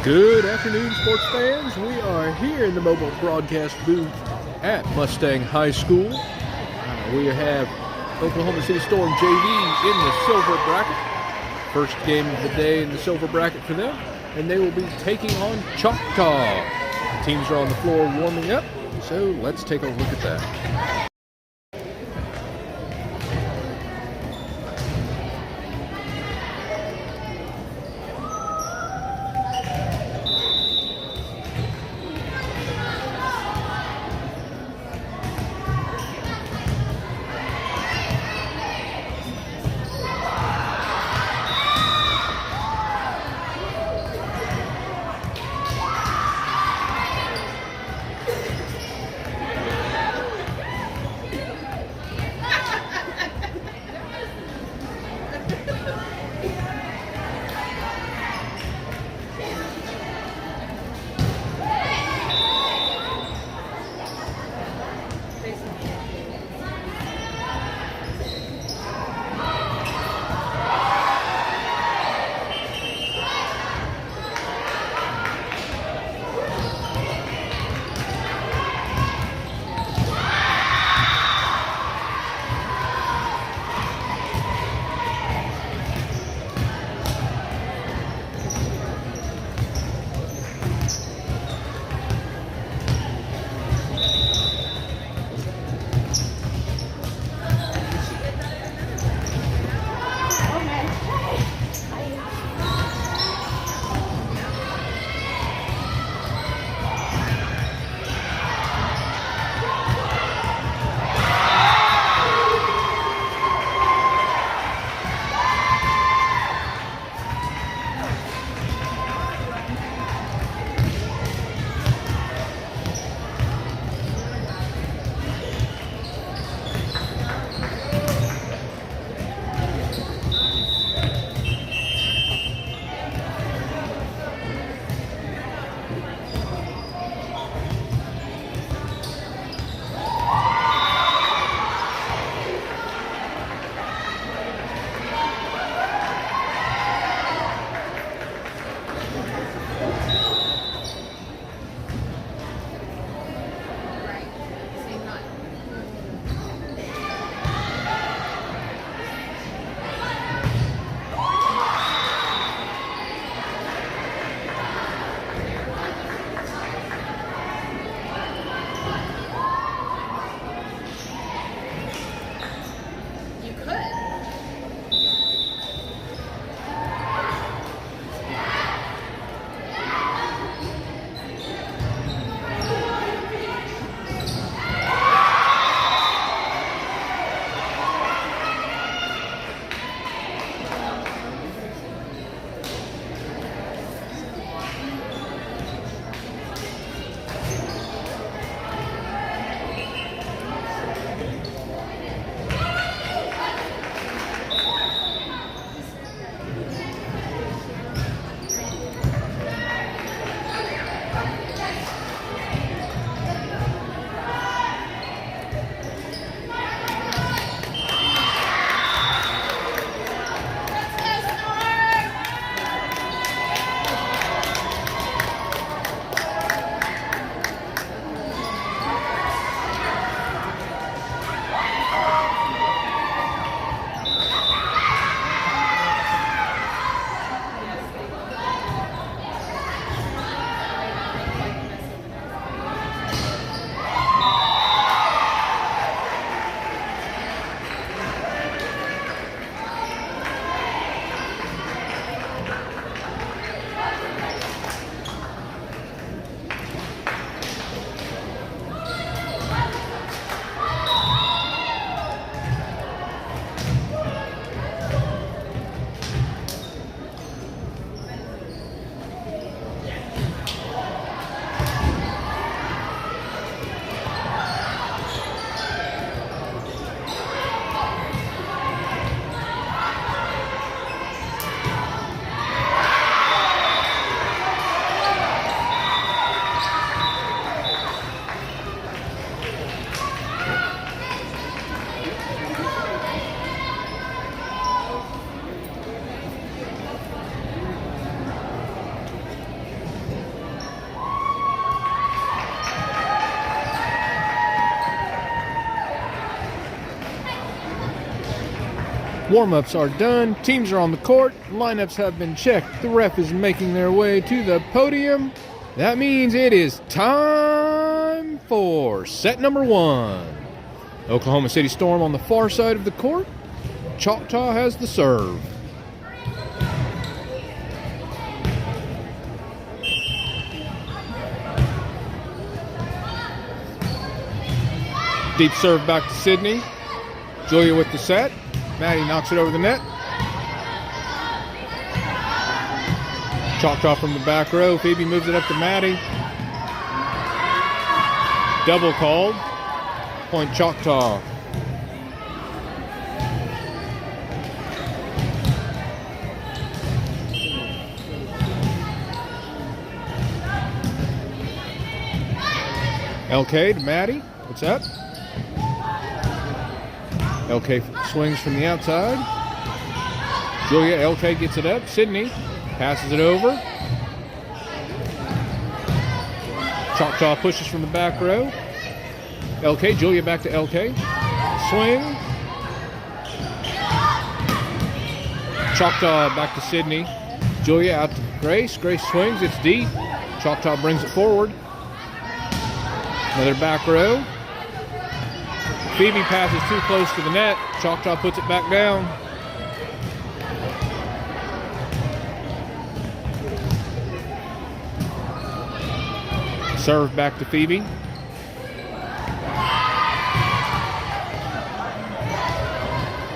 Good afternoon, sports fans. We are here in the mobile broadcast booth at Mustang High School. We have Oklahoma City Storm JV in the silver bracket. First game of the day in the silver bracket for them, and they will be taking on Choctaw. The teams are on the floor warming up, so let's take a look at that. Warm-ups are done. Teams are on the court. Lineups have been checked. The ref is making their way to the podium. That means it is time for set number 1. Oklahoma City Storm on the far side of the court. Choctaw has the serve. Deep serve back to Sydney. Julia with the set. Maddie knocks it over the net. Choctaw from the back row. Phoebe moves it up to Maddie. Double called. Point Choctaw. LK to Maddie. What's up? LK swings from the outside. Julia, LK gets it up. Sydney passes it over. Choctaw pushes from the back row. LK, Julia back to LK. Swing. Choctaw back to Sydney. Julia out to Grace. Grace swings. It's deep. Choctaw brings it forward. Another back row. Phoebe passes too close to the net. Choctaw puts it back down. Serve back to Phoebe.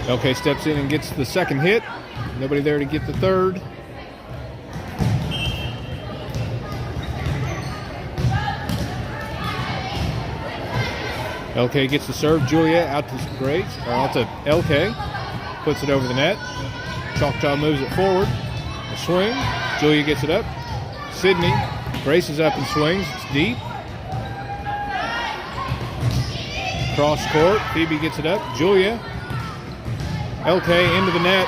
LK steps in and gets the second hit. Nobody there to get the third. LK gets the serve. Julia out to Grace, or out to LK. Puts it over the net. Choctaw moves it forward. A swing. Julia gets it up. Sydney. Grace is up and swings. It's deep. Cross court. Phoebe gets it up. Julia. LK into the net.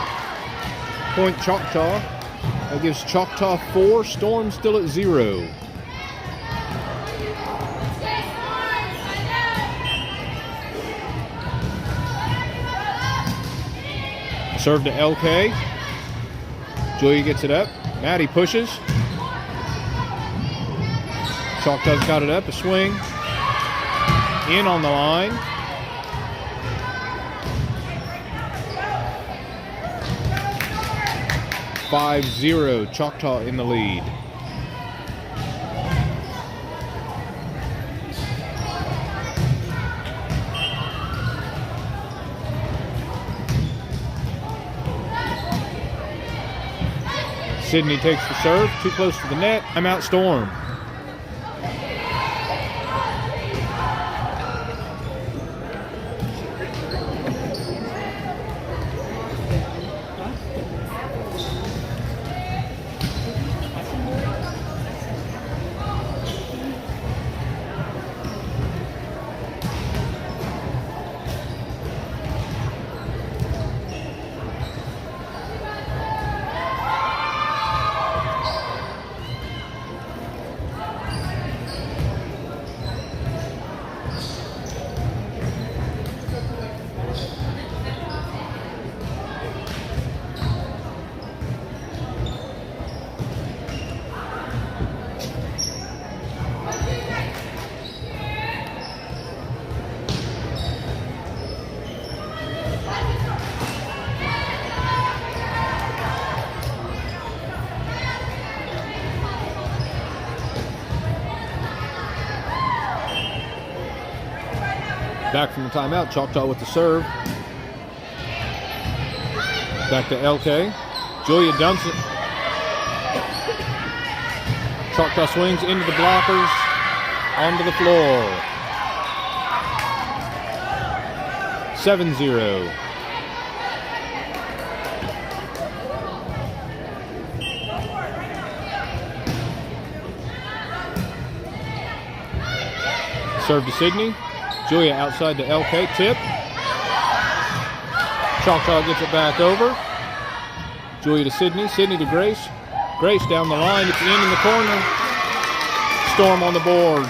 Point Choctaw. That gives Choctaw 4. Storm still at 0. Serve to LK. Julia gets it up. Maddie pushes. Choctaw's got it up. A swing. In on the line. (5-0). Choctaw in the lead. Sydney takes the serve, too close to the net. I'm out, Storm. Back from the timeout, Choctaw with the serve. Back to LK. Julia dumps it. Choctaw swings into the blockers, onto the floor. 7-0. Serve to Sydney. Julia outside to LK, tip. Choctaw gets it back over. Julia to Sydney, Sydney to Grace. Grace down the line, it's in the corner. Storm on the board.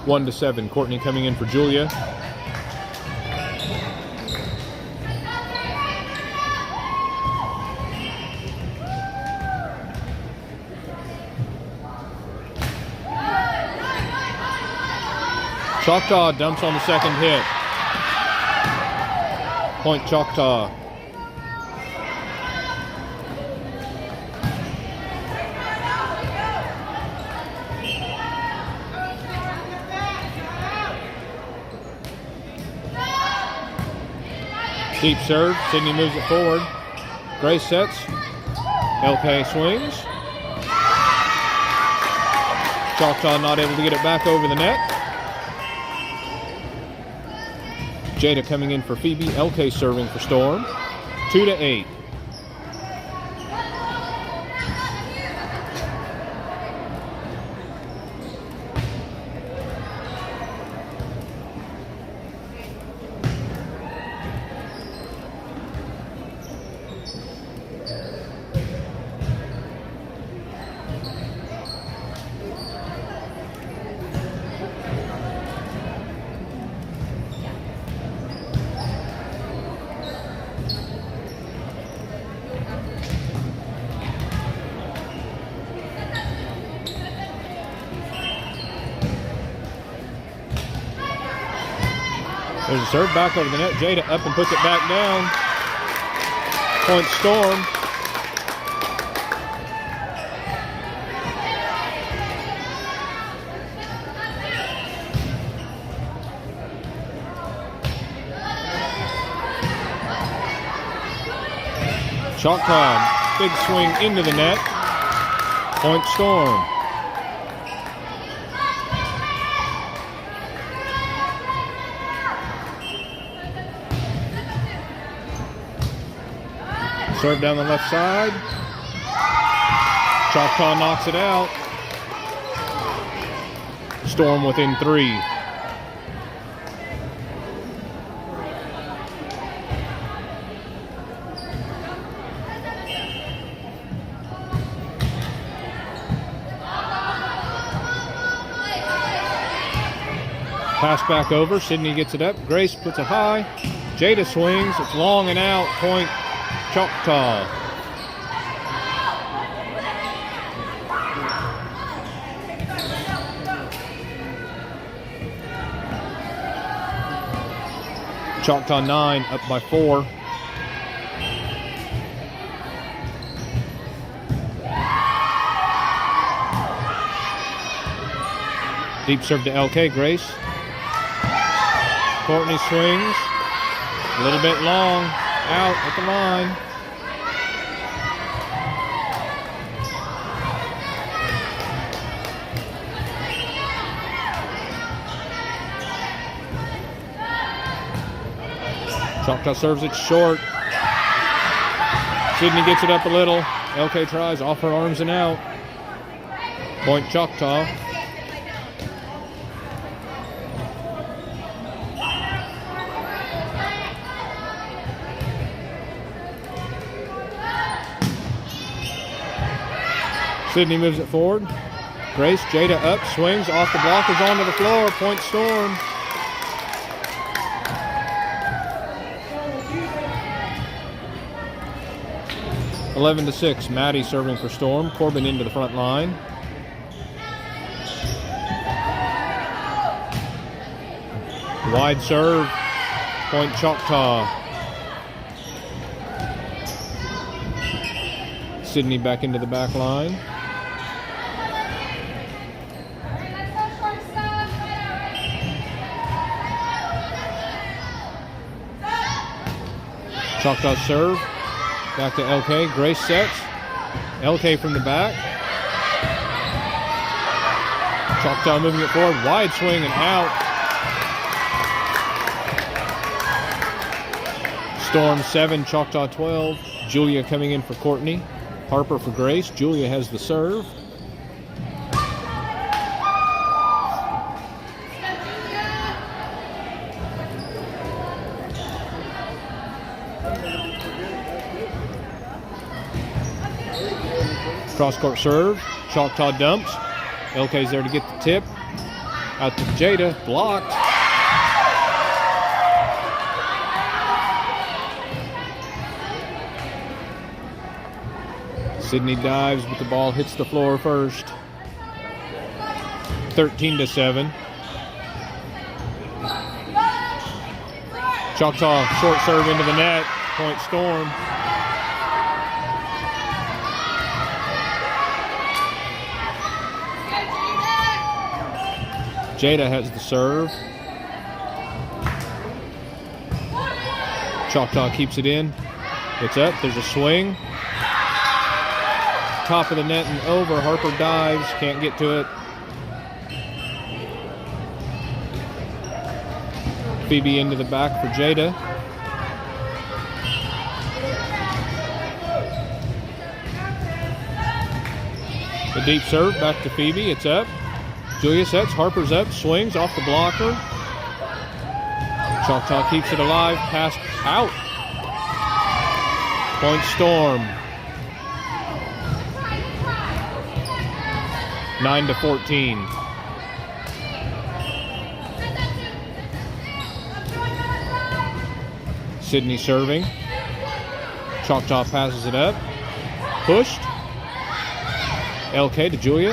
1-7. Courtney coming in for Julia. Choctaw dumps on the second hit. Point Choctaw. Deep serve. Sydney moves it forward. Grace sets. LK swings. Choctaw not able to get it back over the net. Jada coming in for Phoebe. LK serving for Storm. 2-8. There's a serve back over the net. Jada up and puts it back down. Point Storm. Choctaw, big swing into the net. Point Storm. Serve down the left side. Choctaw knocks it out. Storm within 3. Pass back over. Sydney gets it up. Grace puts it high. Jada swings. It's long and out. Point Choctaw. Choctaw 9 up by 4. Deep serve to LK. Grace. Courtney swings. A little bit long. Out at the line. Choctaw serves it short. Sydney gets it up a little. LK tries off her arms and out. Point Choctaw. Sydney moves it forward. Grace, Jada up, swings off the blockers onto the floor. Point Storm. (11-6). Maddie serving for Storm. Corbin into the front line. Wide serve. Point Choctaw. Sydney back into the back line. Choctaw serve. Back to LK. Grace sets. LK from the back. Choctaw moving it forward. Wide swing and out. Storm 7, Choctaw 12. Julia coming in for Courtney. Harper for Grace. Julia has the serve. Cross-court serve. Choctaw dumps. LK's there to get the tip. Out to Jada, blocked. Sydney dives, but the ball hits the floor first. 13-7. Choctaw short serve into the net. Point Storm. Jada has the serve. Choctaw keeps it in. It's up. There's a swing. Top of the net and over. Harper dives. Can't get to it. Phoebe into the back for Jada. The deep serve back to Phoebe. It's up. Julia sets. Harper's up. Swings off the blocker. Choctaw keeps it alive. Pass out. Point Storm. 9-14. Sydney serving. Choctaw passes it up. Pushed. LK to Julia.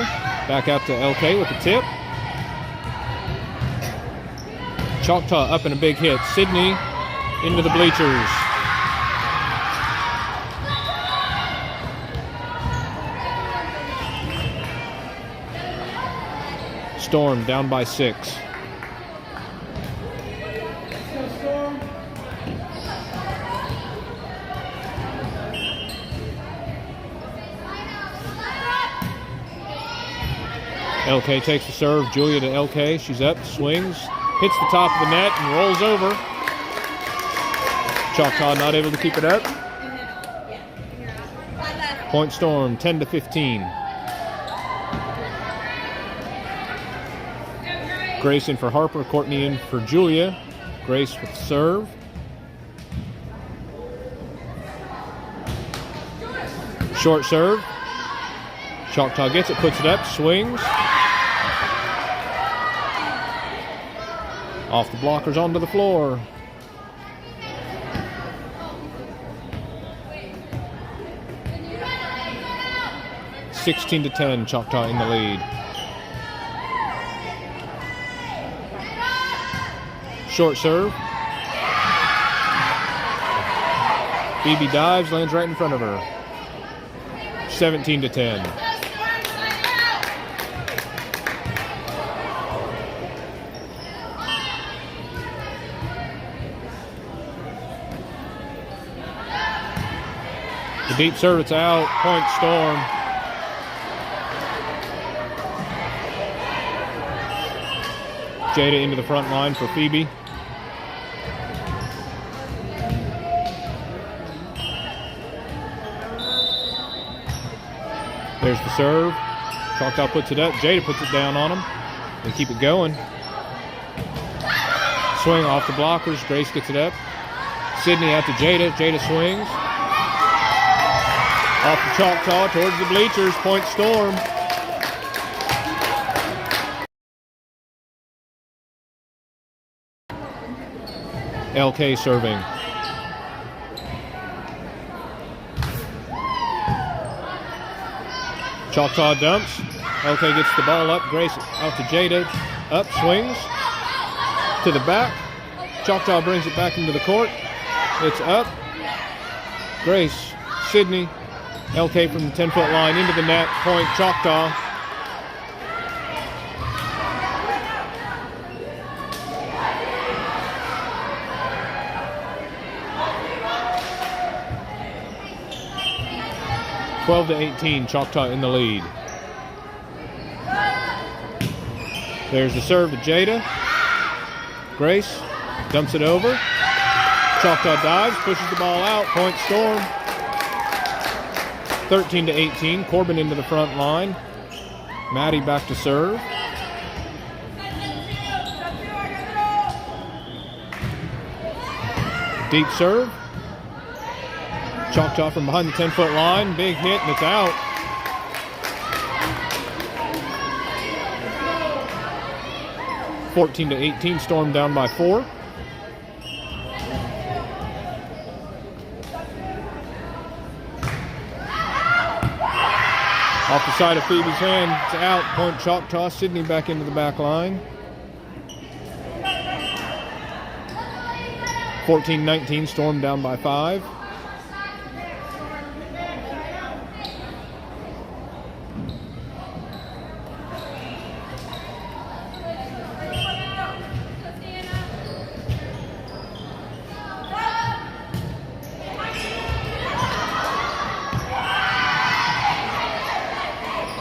Back out to LK with the tip. Choctaw up in a big hit. Sydney into the bleachers. Storm down by 6. LK takes the serve. Julia to LK. She's up, swings, hits the top of the net, and rolls over. Choctaw not able to keep it up. Point Storm, 10-15. Grace in for Harper. Courtney in for Julia. Grace with the serve. Short serve. Choctaw gets it, puts it up, swings. Off the blockers onto the floor. (16-10). Choctaw in the lead. Short serve. Phoebe dives, lands right in front of her. 17-10. The deep serve, it's out. Point Storm. Jada into the front line for Phoebe. There's the serve. Choctaw puts it up. Jada puts it down on him. They keep it going. Swing off the blockers. Grace gets it up. Sydney out to Jada. Jada swings. Off the Choctaw towards the bleachers. Point Storm. LK serving. Choctaw dumps. LK gets the ball up. Grace out to Jada. Up, swings. To the back. Choctaw brings it back into the court. It's up. Grace. Sydney. LK from the 10-foot line into the net. Point Choctaw. (12-18). Choctaw in the lead. There's the serve to Jada. Grace dumps it over. Choctaw dives, pushes the ball out. Point Storm. 13-18. Corbin into the front line. Maddie back to serve. Deep serve. Choctaw from behind the 10-foot line. Big hit, and it's out. 14-18, Storm down by 4. Off the side of Phoebe's hand, it's out. Point Choctaw. Sydney back into the back line. 14-19, Storm down by 5.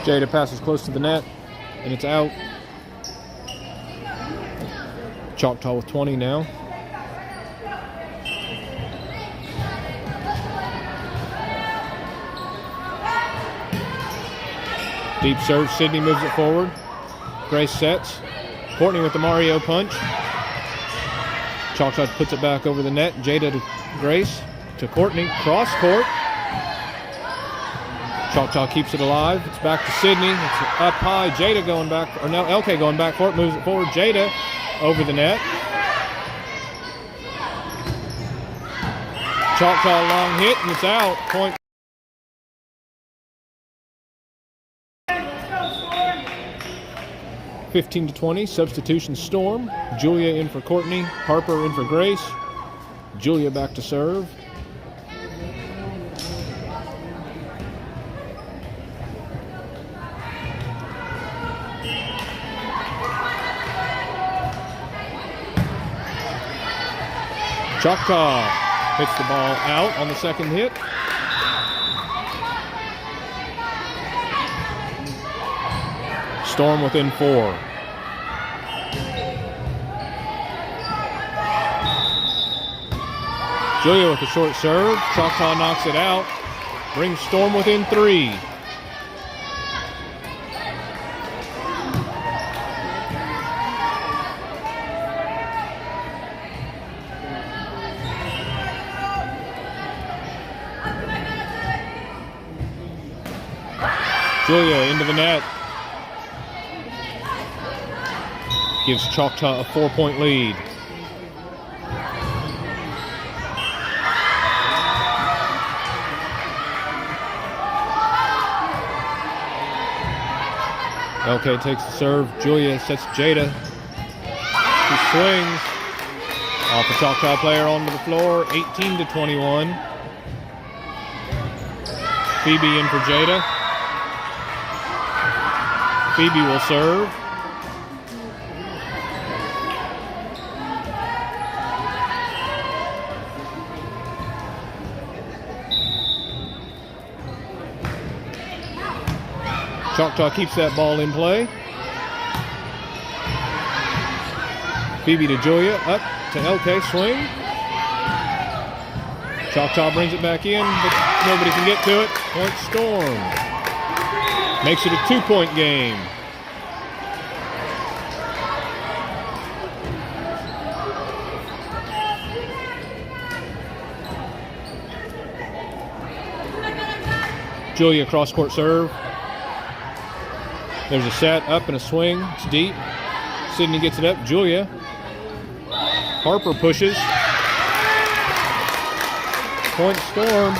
Jada passes close to the net, and it's out. Choctaw with 20 now. Deep serve, Sydney moves it forward. Grace sets. Courtney with the Mario punch. Choctaw puts it back over the net. Jada to Grace, to Courtney, cross court. Choctaw keeps it alive. It's back to Sydney. It's up high. Jada going back, or no, LK going back for it, moves it forward. Jada over the net. Choctaw long hit, and it's out. Point. Let's go, 15-20, substitution Storm. Julia in for Courtney. Harper in for Grace. Julia back to serve. Choctaw hits the ball out on the second hit. Storm within 4. Julia with a short serve. Choctaw knocks it out. Brings Storm within 3. Julia into the net. Gives Choctaw a 4-point lead. LK takes the serve. Julia sets Jada. She swings. Off the Choctaw player onto the floor. 18-21. Phoebe in for Jada. Phoebe will serve. Choctaw keeps that ball in play. Phoebe to Julia, up to LK, swing. Choctaw brings it back in, but nobody can get to it. Point Storm. Makes it a 2-point game. Julia cross-court serve. There's a set, up and a swing. It's deep. Sydney gets it up. Julia. Harper pushes. Point Storm.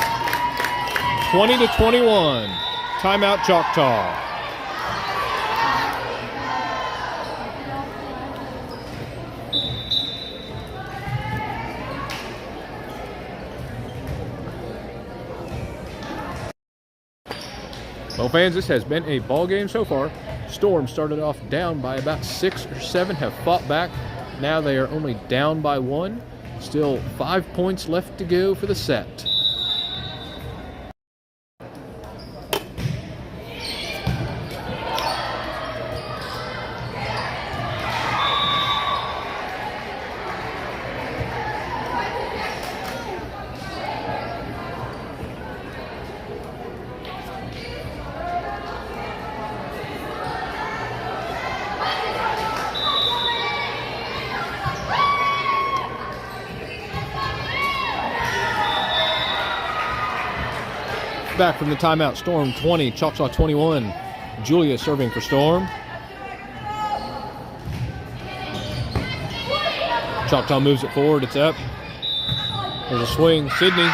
20-21. Timeout Choctaw. Well, fans, this has been a ball game so far. Storm started off down by about 6 or 7, have fought back. Now they are only down by 1. Still 5 points left to go for the set. Back from the timeout, Storm 20, Choctaw 21. Julia serving for Storm. Choctaw moves it forward. It's up. There's a swing. Sydney.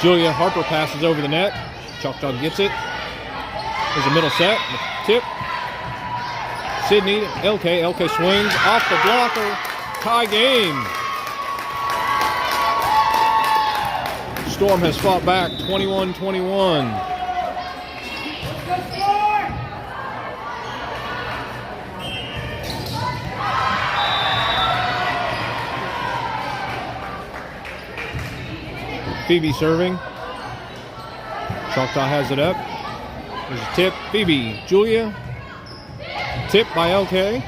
Julia Harper passes over the net. Choctaw gets it. There's a middle set. Tip. Sydney. LK. LK swings off the blocker. Tie game. Storm has fought back 21-21. Phoebe serving. Choctaw has it up. There's a tip. Phoebe. Julia. Tip by LK.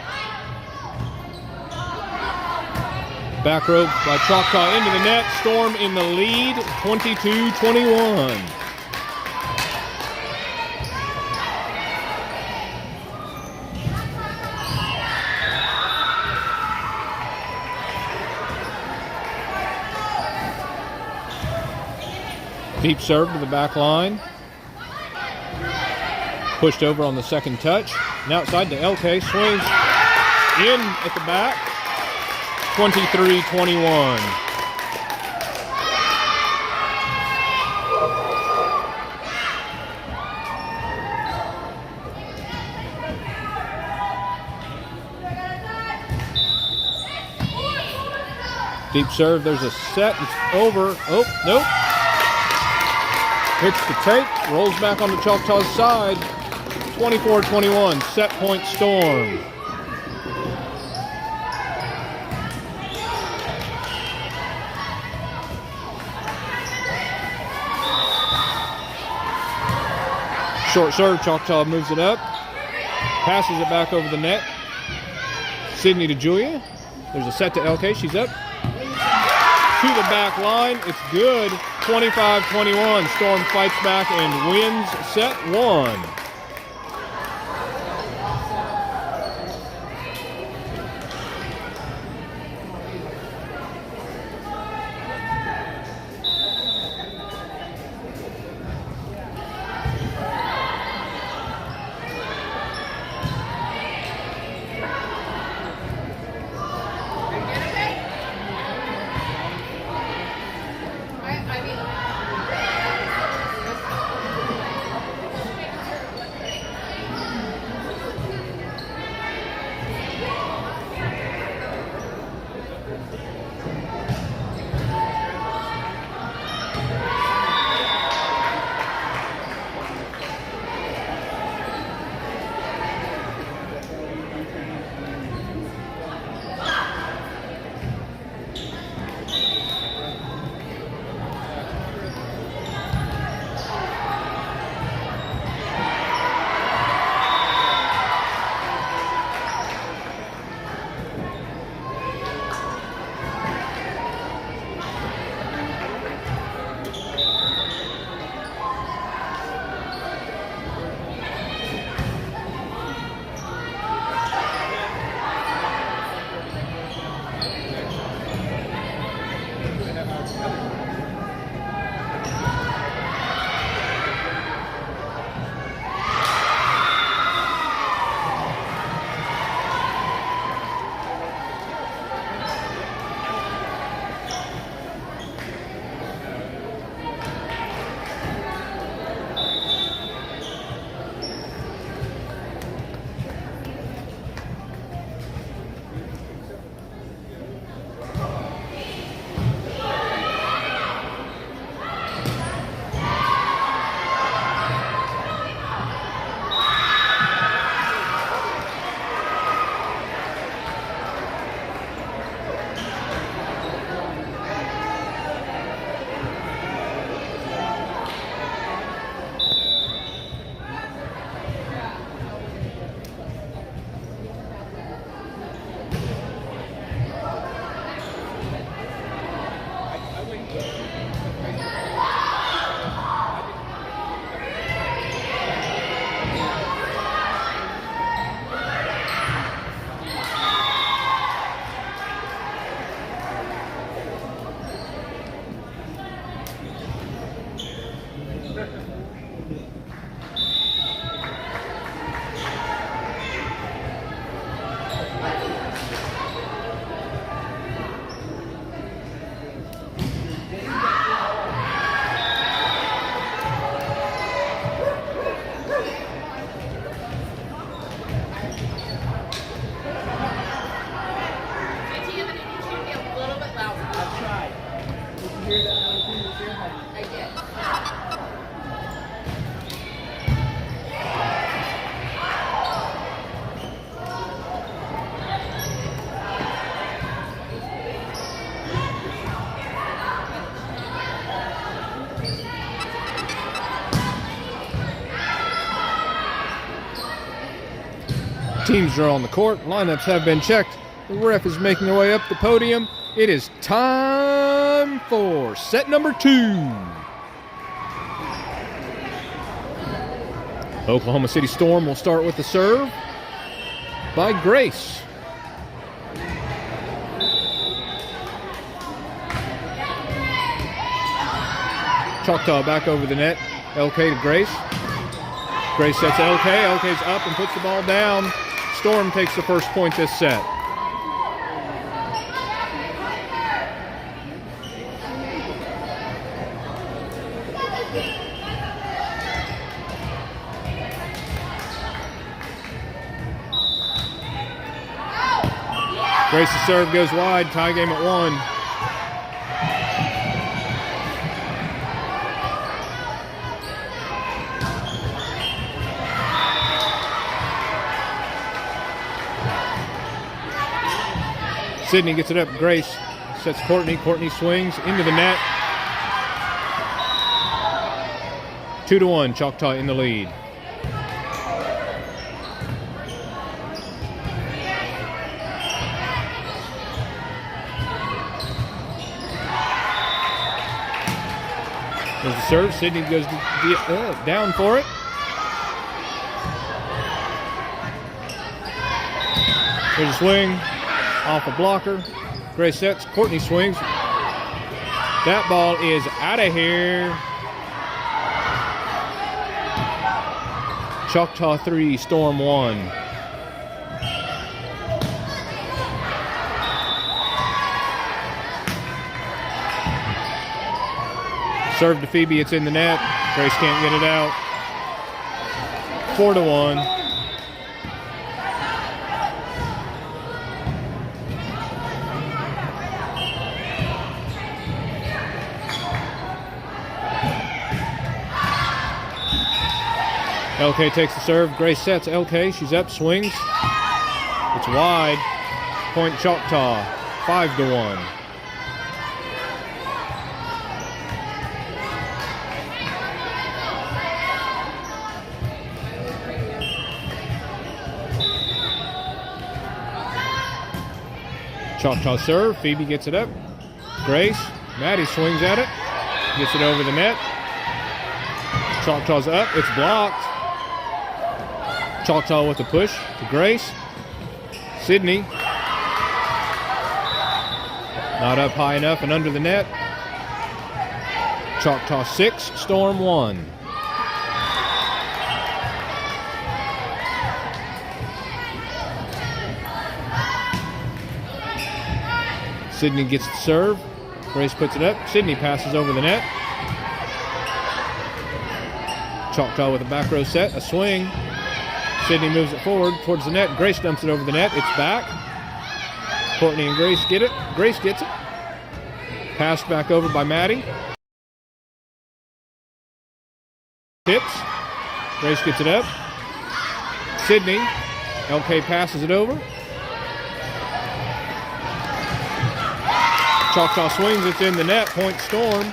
Back rope by Choctaw into the net. Storm in the lead, 22-21. Deep serve to the back line. Pushed over on the second touch. And outside to LK. Swings in at the back. 23-21. Deep serve. There's a set. It's over. Oh, nope. Hits the tape, rolls back on the Choctaw's side. 24-21, set point Storm. Short serve, Choctaw moves it up. Passes it back over the net. Sydney to Julia. There's a set to LK, she's up. To the back line, it's good. 25-21, Storm fights back and wins set one. Teams are on the court. Lineups have been checked. The ref is making their way up the podium. It is time for set number 2. Oklahoma City Storm will start with the serve by Grace. Choctaw back over the net. LK to Grace. Grace sets LK. LK's up and puts the ball down. Storm takes the first point this set. Grace's serve goes wide. Tie game at 1. Sydney gets it up. Grace sets Courtney. Courtney swings into the net. 2-1. Choctaw in the lead. There's the serve. Sydney goes down for it. There's a swing. Off a blocker. Grace sets. Courtney swings. That ball is out of here. Choctaw 3, Storm 1. Serve to Phoebe. It's in the net. Grace can't get it out. 4-1. LK takes the serve. Grace sets. LK. She's up. Swings. It's wide. Point Choctaw. 5-1. Choctaw serve. Phoebe gets it up. Grace. Maddie swings at it. Gets it over the net. Choctaw's up. It's blocked. Choctaw with a push to Grace. Sydney. Not up high enough and under the net. Choctaw 6, Storm 1. Sydney gets the serve. Grace puts it up. Sydney passes over the net. Choctaw with a back row set. A swing. Sydney moves it forward towards the net. Grace dumps it over the net. It's back. Courtney and Grace get it. Grace gets it. Passed back over by Maddie. Tips. Grace gets it up. Sydney. LK passes it over. Choctaw swings. It's in the net. Point Storm.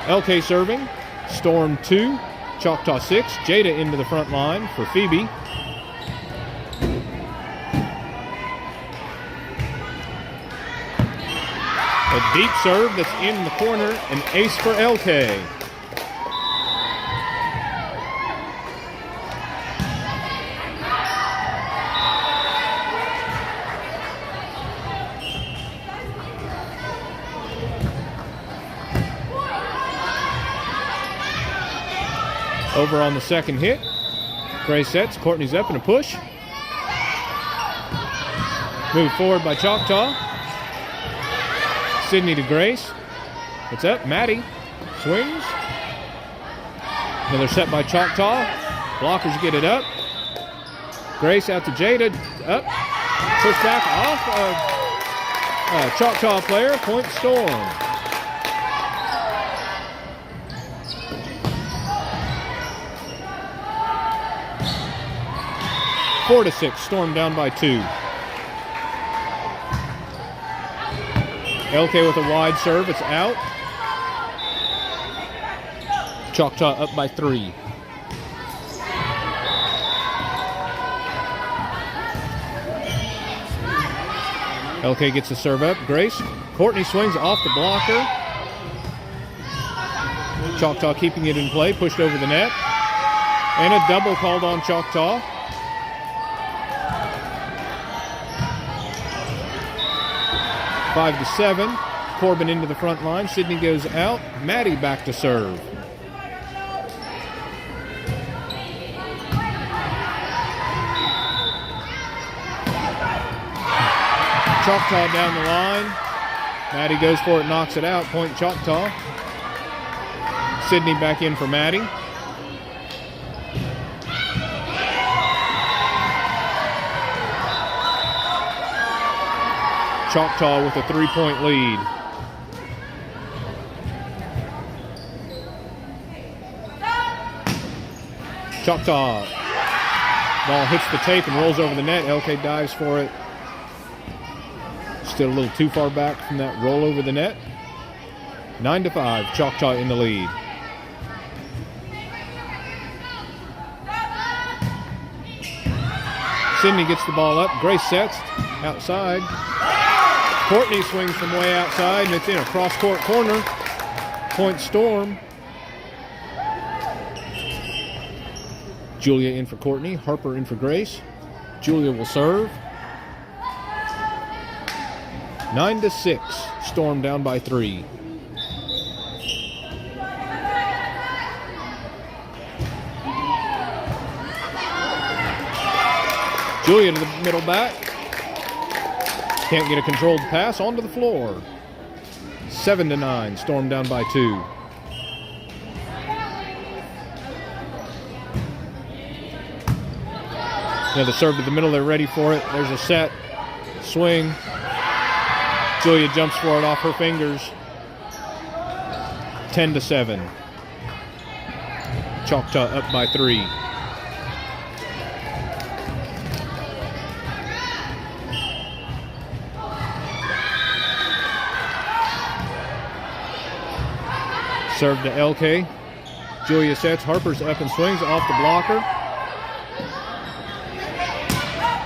LK serving. Storm 2, Choctaw 6. Jada into the front line for Phoebe. A deep serve that's in the corner. An ace for LK. Over on the second hit. Grace sets. Courtney's up in a push. Moved forward by Choctaw. Sydney to Grace. It's up. Maddie swings. Another set by Choctaw. Blockers get it up. Grace out to Jada. Up. Push back off a Choctaw player. Point Storm. 4-6, Storm down by 2. LK with a wide serve, it's out. Choctaw up by 3. LK gets the serve up. Grace. Courtney swings off the blocker. Choctaw keeping it in play. Pushed over the net. And a double called on Choctaw. Five to 7. Corbin into the front line. Sydney goes out. Maddie back to serve. Choctaw down the line. Maddie goes for it, knocks it out. Point Choctaw. Sydney back in for Maddie. Choctaw with a 3-point lead. Choctaw. Ball hits the tape and rolls over the net. LK dives for it. Still a little too far back from that roll over the net. 9-5, Choctaw in the lead. Sydney gets the ball up. Grace sets outside. Courtney swings from way outside, and it's in a cross-court corner. Point Storm. Julia in for Courtney. Harper in for Grace. Julia will serve. 9-6. Storm down by 3. Julia to the middle back. Can't get a controlled pass onto the floor. 7-9. Storm down by 2. Another serve to the middle. They're ready for it. There's a set. Swing. Julia jumps for it off her fingers. 10-7. Choctaw up by 3. Serve to LK. Julia sets. Harper's up and swings off the blocker.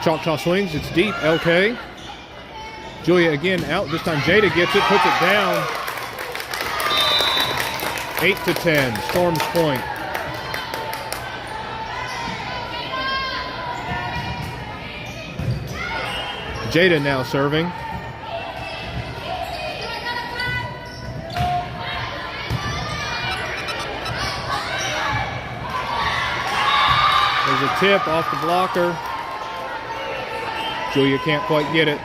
Choctaw swings. It's deep. LK. Julia again out. This time Jada gets it. Puts it down. 8-10. Storm's point. Jada now serving. There's a tip off the blocker. Julia can't quite get it.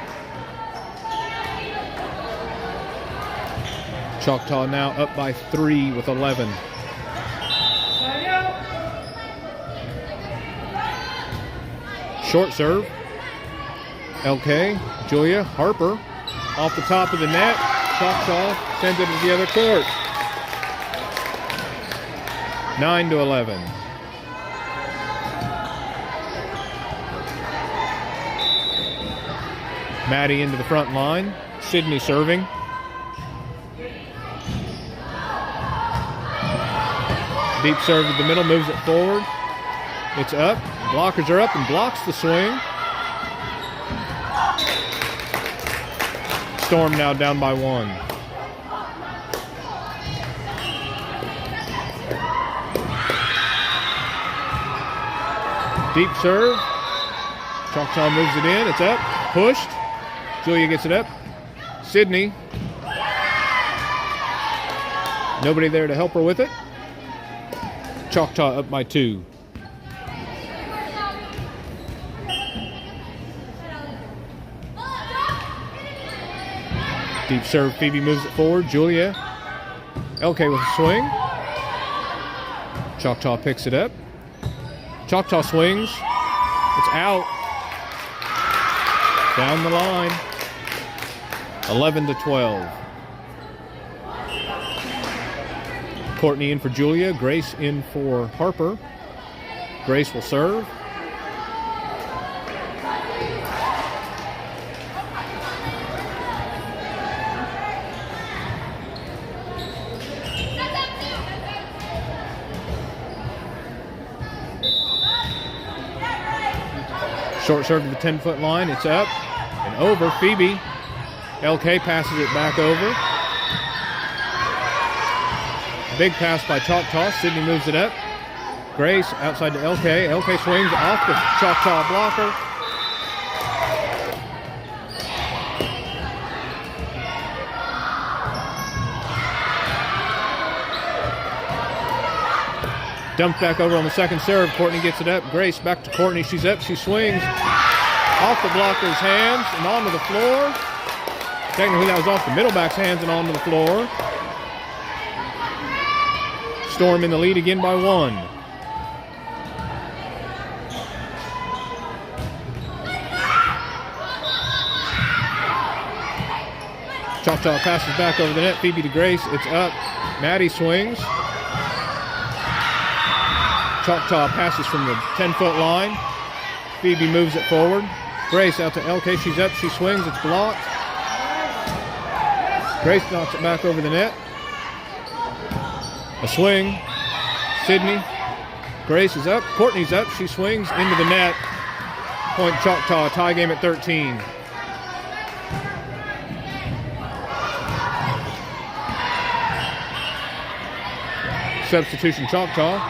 Choctaw now up by 3 with 11. Short serve. LK, Julia, Harper off the top of the net. Choctaw sends it to the other court. 9-11. Maddie into the front line. Sydney serving. Deep serve to the middle, moves it forward. It's up. Blockers are up and blocks the swing. Storm now down by 1. Deep serve. Choctaw moves it in. It's up. Pushed. Julia gets it up. Sydney. Nobody there to help her with it. Choctaw up by 2. Deep serve. Phoebe moves it forward. Julia. LK with a swing. Choctaw picks it up. Choctaw swings. It's out. Down the line. 11-12. Courtney in for Julia. Grace in for Harper. Grace will serve. Short serve to the 10-foot line. It's up and over. Phoebe LK passes it back over. Big pass by Choctaw. Sydney moves it up. Grace outside to LK. LK swings off the Choctaw blocker. Dumped back over on the second serve. Courtney gets it up. Grace back to Courtney. She's up. She swings off the blocker's hands and onto the floor. Technically, that was off the middle back's hands and onto the floor. Storm in the lead again by 1. Choctaw passes back over the net. Phoebe to Grace. It's up. Maddie swings. Choctaw passes from the 10-foot line. Phoebe moves it forward. Grace out to LK. She's up. She swings. It's blocked. Grace knocks it back over the net. A swing. Sydney. Grace is up. Courtney's up. She swings into the net. Point Choctaw. Tie game at 13. Substitution Choctaw.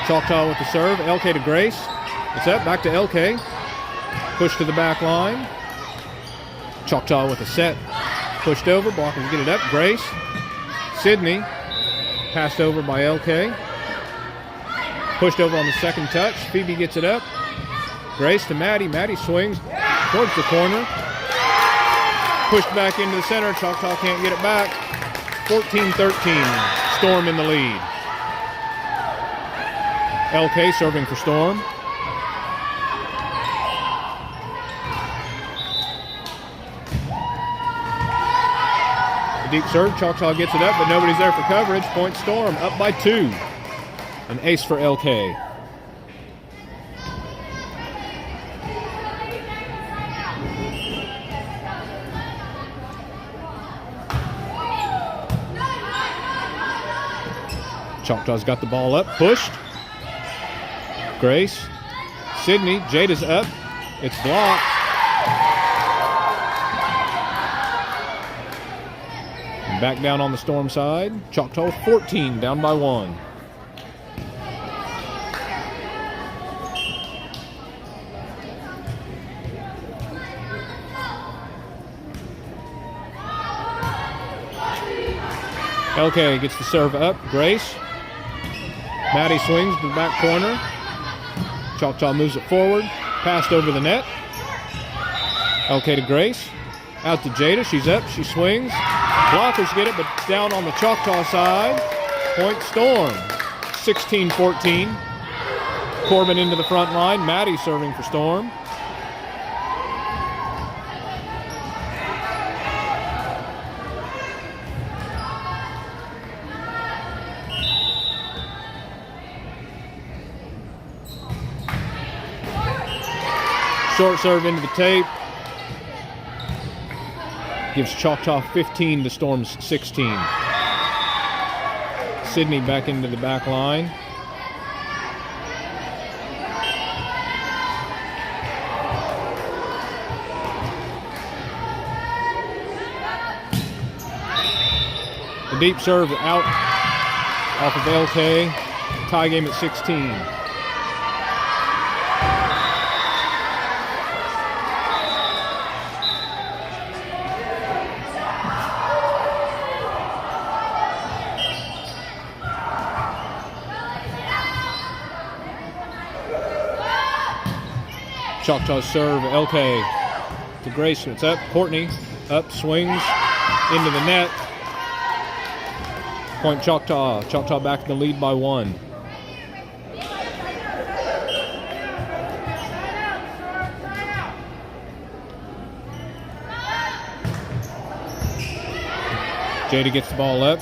Choctaw with the serve. LK to Grace. It's up. Back to LK. Push to the back line. Choctaw with a set. Pushed over. Blockers get it up. Grace. Sydney. Passed over by LK. Pushed over on the second touch. Phoebe gets it up. Grace to Maddie. Maddie swings towards the corner. Pushed back into the center. Choctaw can't get it back. 14-13. Storm in the lead. LK serving for Storm. A deep serve. Choctaw gets it up, but nobody's there for coverage. Point Storm up by 2. An ace for LK. Choctaw's got the ball up. Pushed. Grace. Sydney. Jada's up. It's blocked. And back down on the Storm side. Choctaw with 14, down by 1. LK gets the serve up. Grace. Maddie swings to the back corner. Choctaw moves it forward. Passed over the net. LK to Grace. Out to Jada. She's up. She swings. Blockers get it, but down on the Choctaw side. Point Storm. 16-14. Corbin into the front line. Maddie serving for Storm. Short serve into the tape. Gives Choctaw 15 to Storm's 16. Sydney back into the back line. The deep serve out off of LK. Tie game at 16. Choctaw serve, LK to Grace. It's up. Courtney up, swings into the net. Point Choctaw. Choctaw back in the lead by 1. Jada gets the ball up.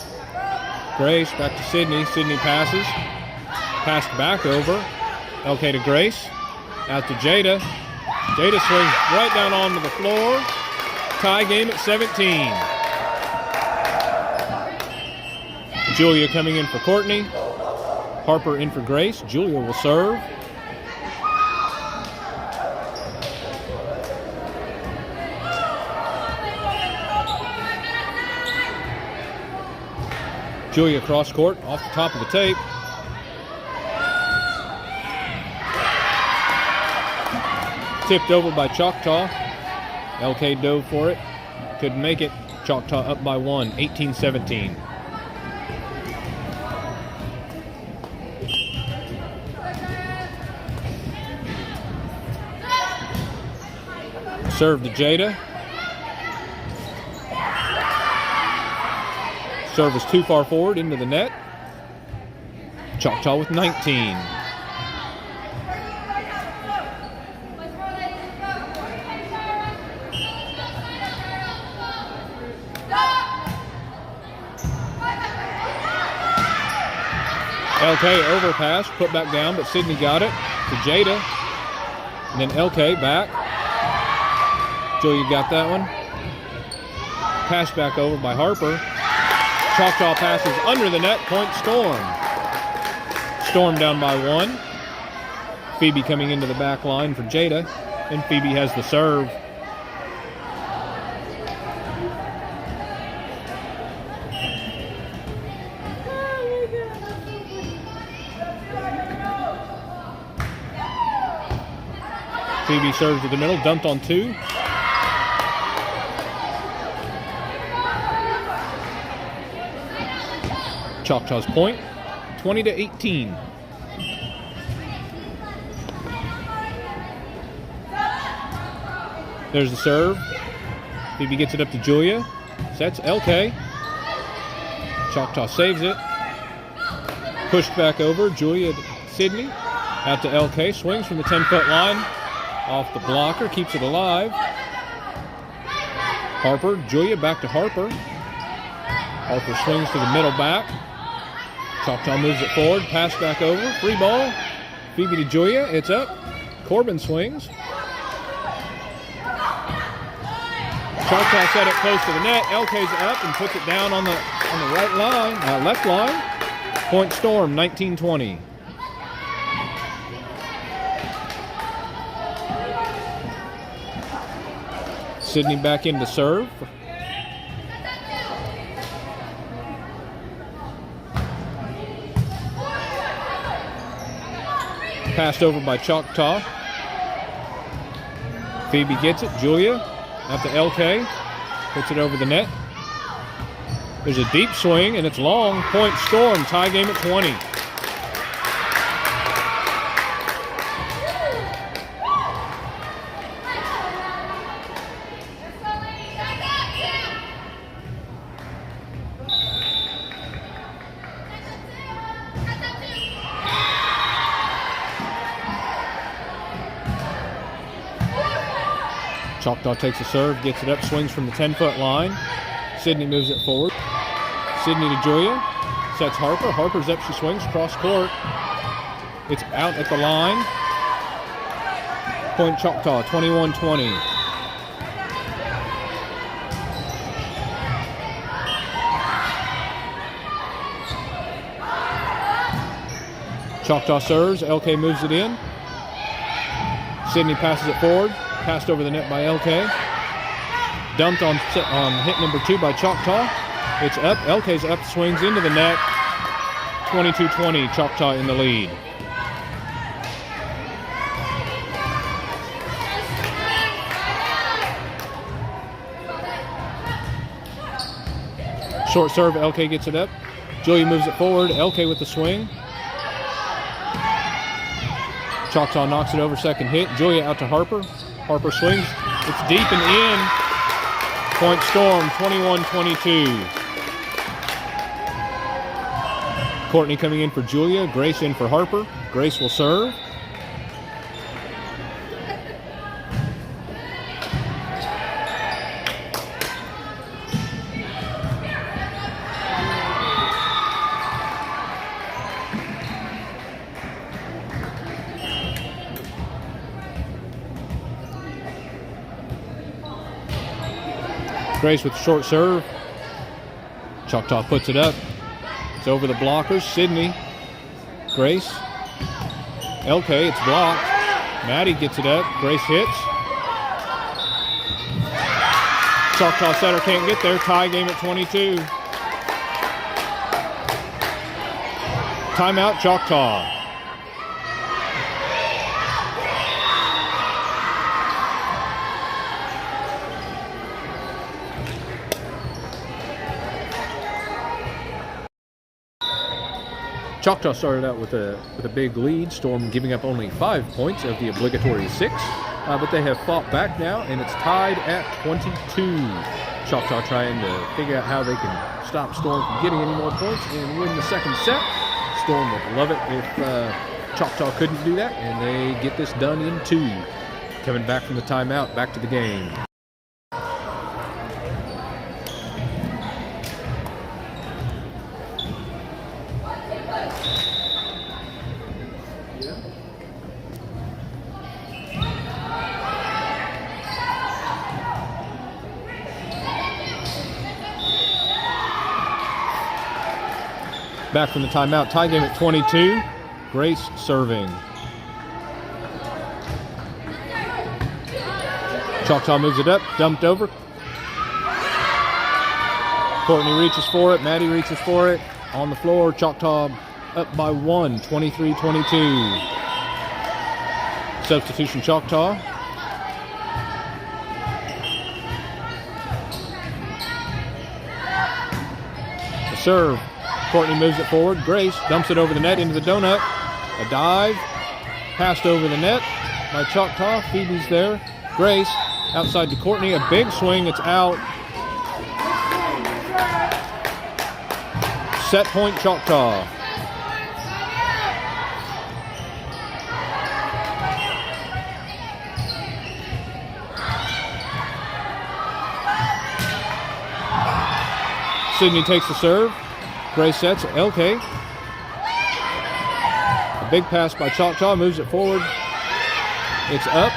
Grace back to Sydney. Sydney passes. Passed back over. LK to Grace. Out to Jada. Jada swings right down onto the floor. Tie game at 17. Julia coming in for Courtney. Harper in for Grace. Julia will serve. Julia cross court off the top of the tape. Tipped over by Choctaw. LK dove for it. Couldn't make it. Choctaw up by 1, 18-17. Serve to Jada. Serve is too far forward into the net. Choctaw with 19. LK overpass, put back down, but Sydney got it to Jada. And then LK back. Julia got that one. Pass back over by Harper. Choctaw passes under the net, point Storm. Storm down by 1. Phoebe coming into the back line for Jada, and Phoebe has the serve. Phoebe serves to the middle, dumped on 2. Choctaw's point, 20-18. There's the serve. Phoebe gets it up to Julia. Sets LK. Choctaw saves it. Pushed back over. Julia, Sydney. Out to LK. Swings from the 10-foot line. Off the blocker. Keeps it alive. Harper. Julia back to Harper. Harper swings to the middle back. Choctaw moves it forward. Pass back over. Free ball. Phoebe to Julia. It's up. Corbin swings. Choctaw set it close to the net. LK's up and puts it down on the right line, left line. Point Storm, 19-20. Sydney back in to serve. Passed over by Choctaw. Phoebe gets it. Julia out to LK. Puts it over the net. There's a deep swing, and it's long. Point Storm. Tie game at 20. Choctaw takes a serve, gets it up, swings from the 10-foot line. Sydney moves it forward. Sydney to Julia. Sets Harper. Harper's up, she swings, cross court. It's out at the line. Point Choctaw, 21-20. Choctaw serves, LK moves it in. Sydney passes it forward. Passed over the net by LK. Dumped on hit number 2 by Choctaw. It's up. LK's up, swings into the net. 22-20, Choctaw in the lead. Short serve, LK gets it up. Julia moves it forward. LK with the swing. Choctaw knocks it over, second hit. Julia out to Harper. Harper swings. It's deep and in. Point Storm, 21-22. Courtney coming in for Julia. Grace in for Harper. Grace will serve. Grace with short serve. Choctaw puts it up. It's over the blockers. Sydney Grace. LK, it's blocked. Maddie gets it up. Grace hits. Choctaw setter can't get there. Tie game at 22. Timeout, Choctaw. Choctaw started out with a big lead. Storm giving up only 5 points of the obligatory 6, but they have fought back now, and it's tied at 22. Choctaw trying to figure out how they can stop Storm from getting any more points and win the second set. Storm would love it if Choctaw couldn't do that, and they get this done in 2. Coming back from the timeout, back to the game. Back from the timeout, tie game at 22. Grace serving. Choctaw moves it up, dumped over. Courtney reaches for it, Maddie reaches for it. On the floor, Choctaw up by 1, 23-22. Substitution Choctaw. The serve. Courtney moves it forward. Grace dumps it over the net into the donut. A dive. Passed over the net by Choctaw. Phoebe's there. Grace outside to Courtney. A big swing. It's out. Set point Choctaw. Sydney takes the serve. Grace sets, LK. A big pass by Choctaw, moves it forward. It's up.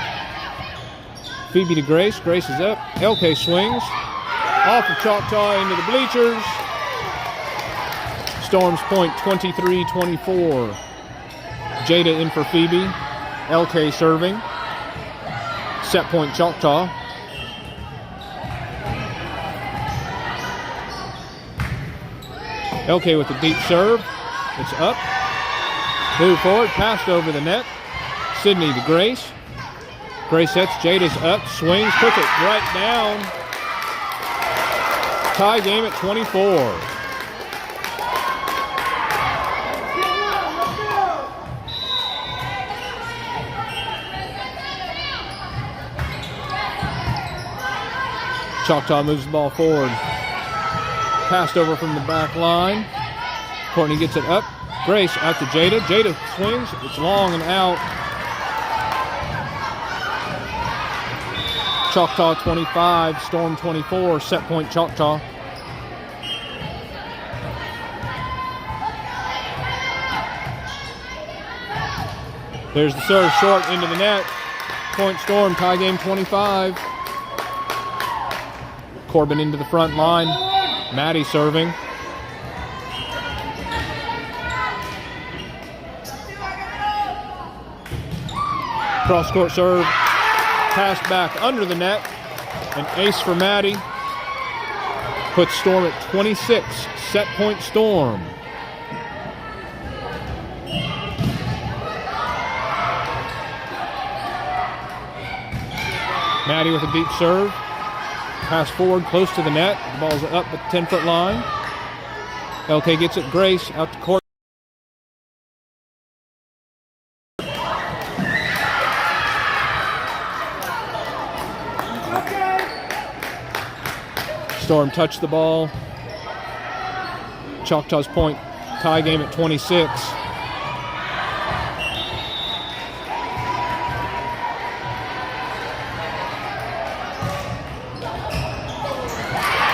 Phoebe to Grace, Grace is up. LK swings. Off of Choctaw into the bleachers. Storm's point 23-24. Jada in for Phoebe. LK serving. Set point Choctaw. LK with the deep serve. It's up. Move forward. Passed over the net. Sydney to Grace. Grace sets. Jada's up. Swings. Puts it right down. Tie game at 24. Choctaw moves the ball forward. Passed over from the back line. Courtney gets it up. Grace out to Jada. Jada swings. It's long and out. Choctaw 25, Storm 24. Set point Choctaw. There's the serve short into the net. Point Storm, tie game 25. Corbin into the front line. Maddie serving. Cross-court serve. Passed back under the net. An ace for Maddie. Puts Storm at 26. Set point Storm. Maddie with a deep serve. Pass forward, close to the net. The ball's up at the 10-foot line. LK gets it. Grace out to court. Storm touched the ball. Choctaw's point. Tie game at 26.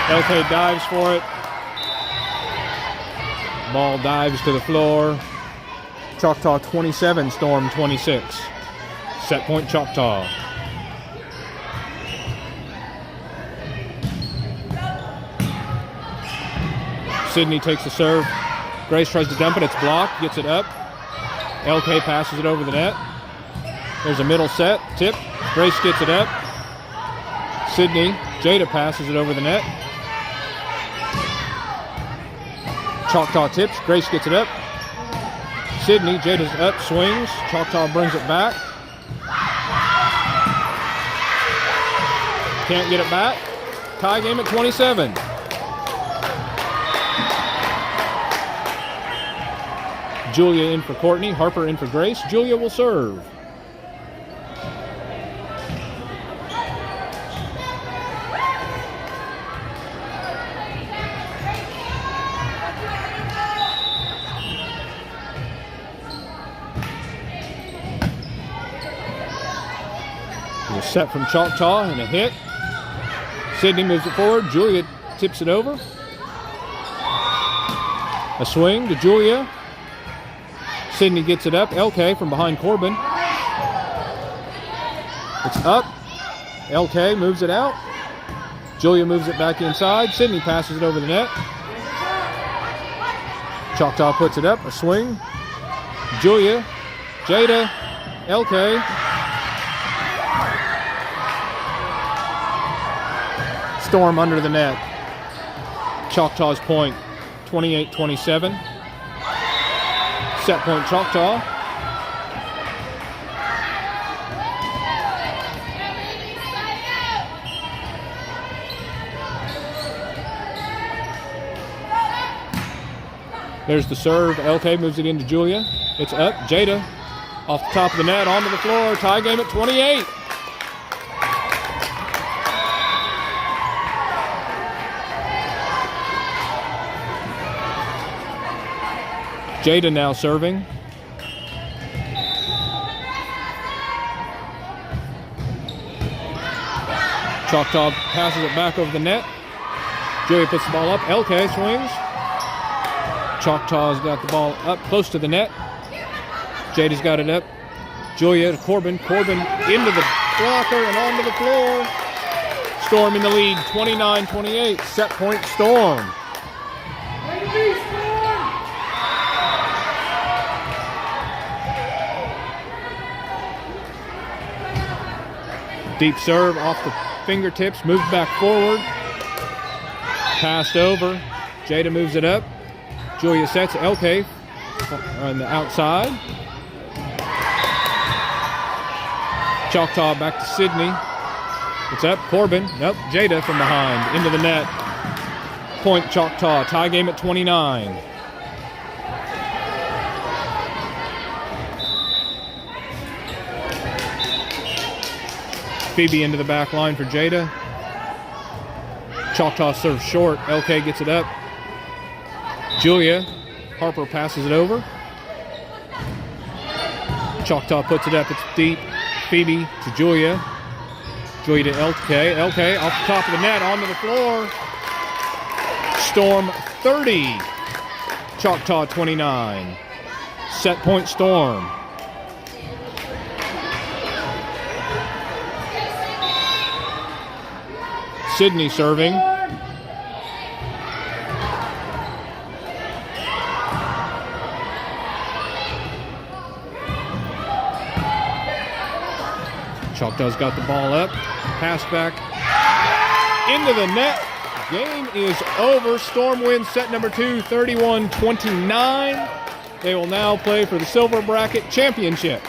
LK dives for it. Ball dives to the floor. Choctaw 27, Storm 26. Set point Choctaw. Sydney takes the serve. Grace tries to dump it. It's blocked. Gets it up. LK passes it over the net. There's a middle set. Tip. Grace gets it up. Sydney. Jada passes it over the net. Choctaw tips. Grace gets it up. Sydney. Jada's up. Swings. Choctaw brings it back. Can't get it back. Tie game at 27. Julia in for Courtney. Harper in for Grace. Julia will serve. A set from Choctaw and a hit. Sydney moves it forward. Julia tips it over. A swing to Julia. Sydney gets it up. LK from behind Corbin. It's up. LK moves it out. Julia moves it back inside. Sydney passes it over the net. Choctaw puts it up. A swing. Julia. Jada. LK. Storm under the net. Choctaw's point, 28-27. Set point Choctaw. There's the serve. LK moves it into Julia. It's up. Jada off the top of the net, onto the floor. Tie game at 28. Jada now serving. Choctaw passes it back over the net. Julia puts the ball up. LK swings. Choctaw's got the ball up close to the net. Jada's got it up. Julia to Corbin. Corbin into the blocker and onto the floor. Storm in the lead, 29-28. Set point Storm. Deep serve off the fingertips, moves back forward. Passed over. Jada moves it up. Julia sets. LK on the outside. Choctaw back to Sydney. It's up. Corbin. Nope. Jada from behind. Into the net. Point Choctaw. Tie game at 29. Phoebe into the back line for Jada. Choctaw serves short. LK gets it up. Julia. Harper passes it over. Choctaw puts it up. It's deep. Phoebe to Julia. Julia to LK. LK off the top of the net, onto the floor. Storm 30. Choctaw 29. Set point Storm. Sydney serving. Choctaw's got the ball up. Pass back into the net. Game is over. Storm wins set number 2, 31-29. They will now play for the Silver Bracket Championship.